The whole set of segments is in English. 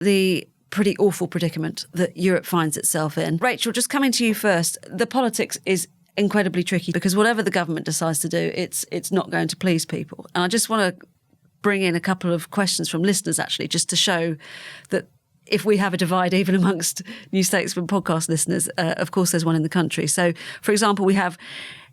the pretty awful predicament that Europe finds itself in. Rachel, just coming to you first, the politics is incredibly tricky because whatever the government decides to do, it's not going to please people. And I just want to bring in a couple of questions from listeners, actually, just to show that if we have a divide even amongst New Statesman podcast listeners, of course there's one in the country. So, for example, we have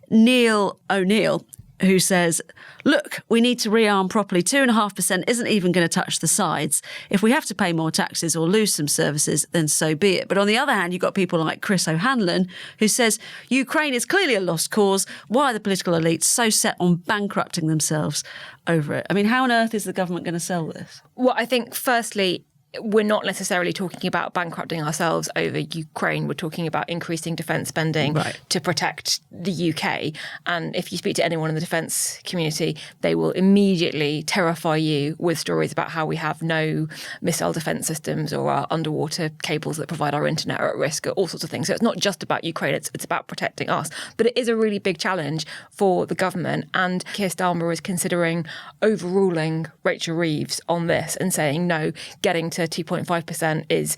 Neil O'Neill, who says, look, we need to rearm properly. 2.5% isn't even going to touch the sides. If we have to pay more taxes or lose some services, then so be it. But on the other hand, you've got people like Chris O'Hanlon, who says, Ukraine is clearly a lost cause. Why are the political elites so set on bankrupting themselves over it? I mean, how on earth is the government going to sell this? Well, I think, firstly, we're not necessarily talking about bankrupting ourselves over Ukraine. We're talking about increasing defence spending to protect the UK. And if you speak to anyone in the defence community, they will immediately terrify you with stories about how we have no missile defence systems or our underwater cables that provide our internet are at risk, or all sorts of things. So it's not just about Ukraine, it's about protecting us. But it is a really big challenge for the government. And Keir Starmer is considering overruling Rachel Reeves on this and saying, no, getting to 2.5% is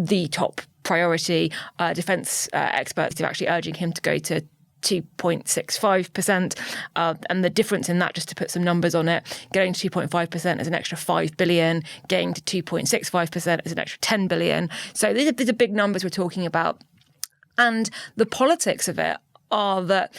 the top priority. Defence experts are actually urging him to go to 2.65%. And the difference in that, just to put some numbers on it, getting to 2.5% is an extra 5 billion, getting to 2.65% is an extra 10 billion. So these are big numbers we're talking about. And the politics of it are that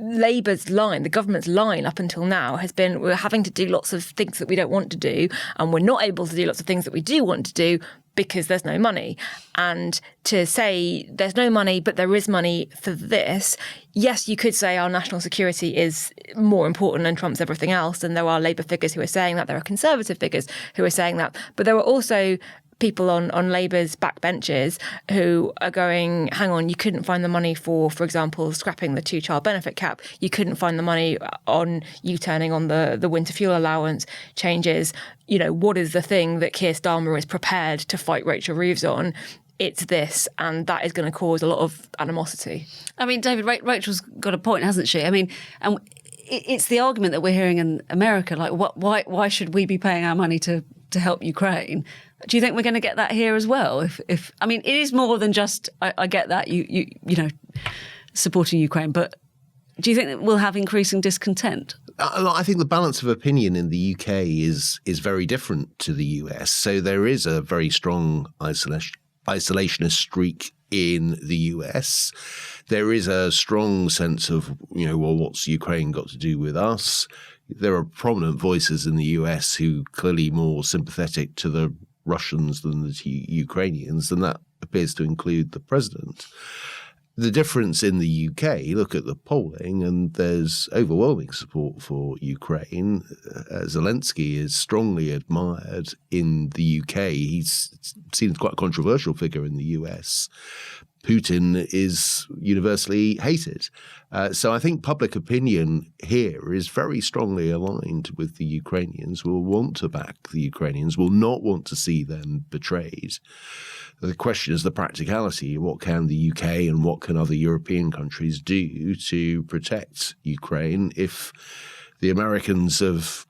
Labour's line, the government's line up until now has been we're having to do lots of things that we don't want to do, and we're not able to do lots of things that we do want to do because there's no money. And to say there's no money, but there is money for this, yes, you could say our national security is more important and trumps everything else. And there are Labour figures who are saying that. There are Conservative figures who are saying that. But there are also people on Labour's backbenches who are going, hang on, you couldn't find the money for example, scrapping the 2-child benefit cap. You couldn't find the money on you turning on the winter fuel allowance changes. You know, what is the thing that Keir Starmer is prepared to fight Rachel Reeves on? It's this, and that is going to cause a lot of animosity. I mean, David, Rachel's got a point, hasn't she? I mean, and it's the argument that we're hearing in America, like, why should we be paying our money to help Ukraine? Do you think we're going to get that here as well? If I mean, it is more than just, I get that, you know, supporting Ukraine, but do you think that we'll have increasing discontent? I think the balance of opinion in the UK is very different to the US. So there is a very strong isolationist streak in the US. There is a strong sense of, well, what's Ukraine got to do with us? There are prominent voices in the US who are clearly more sympathetic to the Russians than the Ukrainians, and that appears to include the president. The difference in the UK, look at the polling, and there's overwhelming support for Ukraine. Zelensky is strongly admired in the UK. He's seen as quite a controversial figure in the US. Putin is universally hated. So I think public opinion here is very strongly aligned with the Ukrainians, will want to back the Ukrainians, will not want to see them betrayed. The question is the practicality. What can the UK and what can other European countries do to protect Ukraine if the Americans have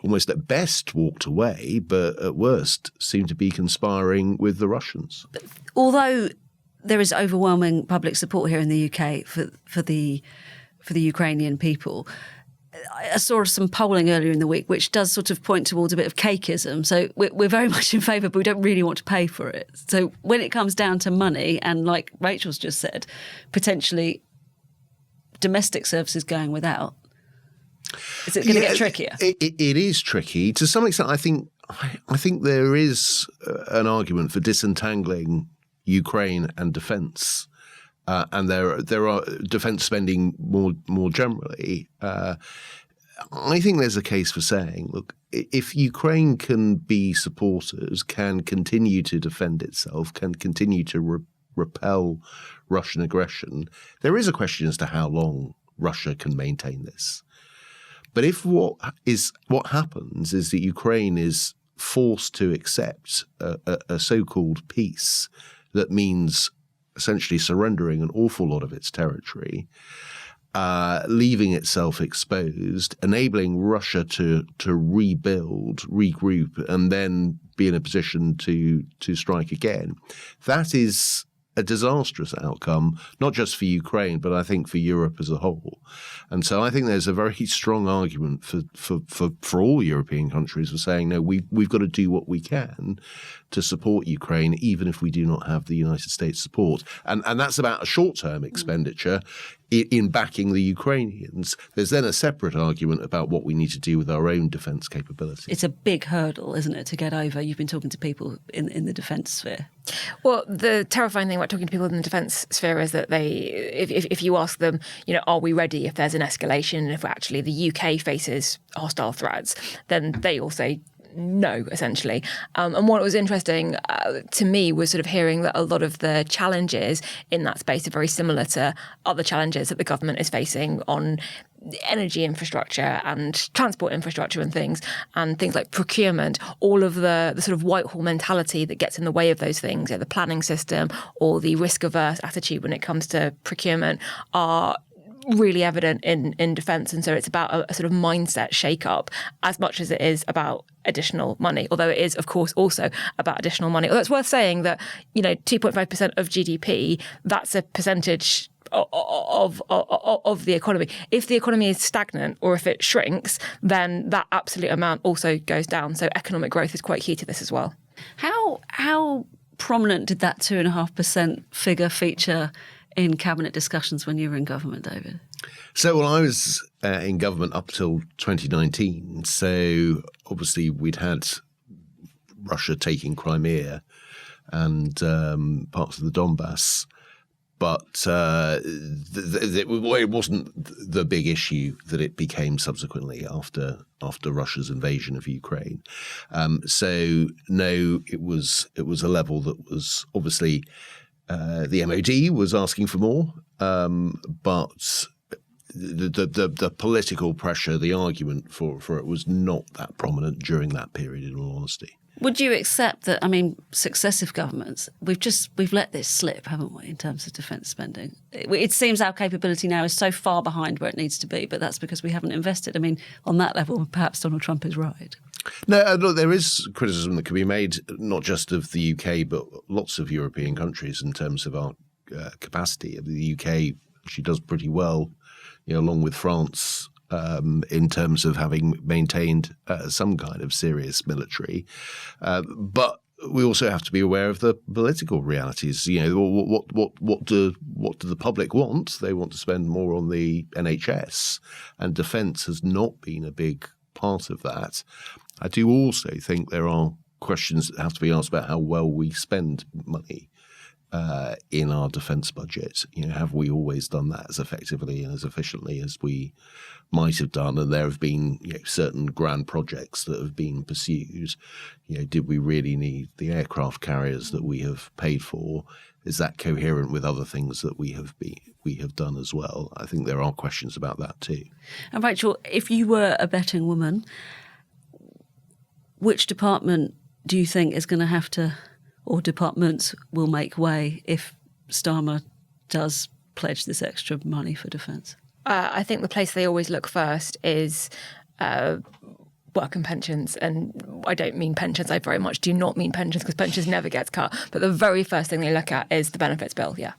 almost at best walked away, but at worst seem to be conspiring with the Russians? Although there is overwhelming public support here in the UK for the Ukrainian people, I saw some polling earlier in the week which does sort of point towards a bit of cakeism. So we're very much in favour, but we don't really want to pay for it. So when it comes down to money, and like Rachel's just said, potentially domestic services going without, is it going to get trickier? It is tricky. To some extent, I think there is an argument for disentangling Ukraine and defence. And there are defence spending more generally. I think there's a case for saying, look, if Ukraine can be supported, can continue to defend itself, can continue to repel Russian aggression, there is a question as to how long Russia can maintain this. But if what happens is that Ukraine is forced to accept a so-called peace that means essentially surrendering an awful lot of its territory, leaving itself exposed, enabling Russia to rebuild, regroup, and then be in a position to strike again. That is a disastrous outcome, not just for Ukraine, but I think for Europe as a whole. And so I think there's a very strong argument for all European countries for saying, no, we've got to do what we can to support Ukraine, even if we do not have the United States support. And that's about a short-term expenditure in backing the Ukrainians. There's then a separate argument about what we need to do with our own defence capability. It's a big hurdle, isn't it, to get over? You've been talking to people in the defence sphere. Well, the terrifying thing about talking to people in the defence sphere is that if you ask them, are we ready if there's an escalation, if actually the UK faces hostile threats, then they all say no, essentially. And what was interesting to me was sort of hearing that a lot of the challenges in that space are very similar to other challenges that the government is facing on energy infrastructure and transport infrastructure and things like procurement. All of the sort of Whitehall mentality that gets in the way of those things, the planning system or the risk-averse attitude when it comes to procurement are really evident in defence. And so it's about a sort of mindset shake-up as much as it is about additional money, although it is, of course, also about additional money. Although it's worth saying that, 2.5% of GDP, that's a percentage of the economy. If the economy is stagnant or if it shrinks, then that absolute amount also goes down. So economic growth is quite key to this as well. How prominent did that 2.5% figure feature in cabinet discussions when you were in government, David? So, I was in government up till 2019. So, obviously, we'd had Russia taking Crimea and parts of the Donbass. But it wasn't the big issue that it became subsequently after Russia's invasion of Ukraine. So, no, it was a level that was obviously the MOD was asking for more, but the political pressure, the argument for it was not that prominent during that period, in all honesty. Would you accept that, successive governments, we've let this slip, haven't we, in terms of defence spending? It seems our capability now is so far behind where it needs to be, but that's because we haven't invested. On that level, perhaps Donald Trump is right. No, look, there is criticism that can be made, not just of the UK, but lots of European countries in terms of our capacity. The UK actually does pretty well, along with France, in terms of having maintained some kind of serious military. But we also have to be aware of the political realities. What do the public want? They want to spend more on the NHS, and defence has not been a big part of that. I do also think there are questions that have to be asked about how well we spend money in our defence budget. Have we always done that as effectively and as efficiently as we might have done? And there have been certain grand projects that have been pursued. Did we really need the aircraft carriers that we have paid for? Is that coherent with other things that we have done as well? I think there are questions about that too. And Rachel, if you were a betting woman, which department do you think is going to have to, or departments will make way if Starmer does pledge this extra money for defence? I think the place they always look first is work and pensions. And I don't mean pensions. I very much do not mean pensions, because pensions never gets cut. But the very first thing they look at is the benefits bill, yeah.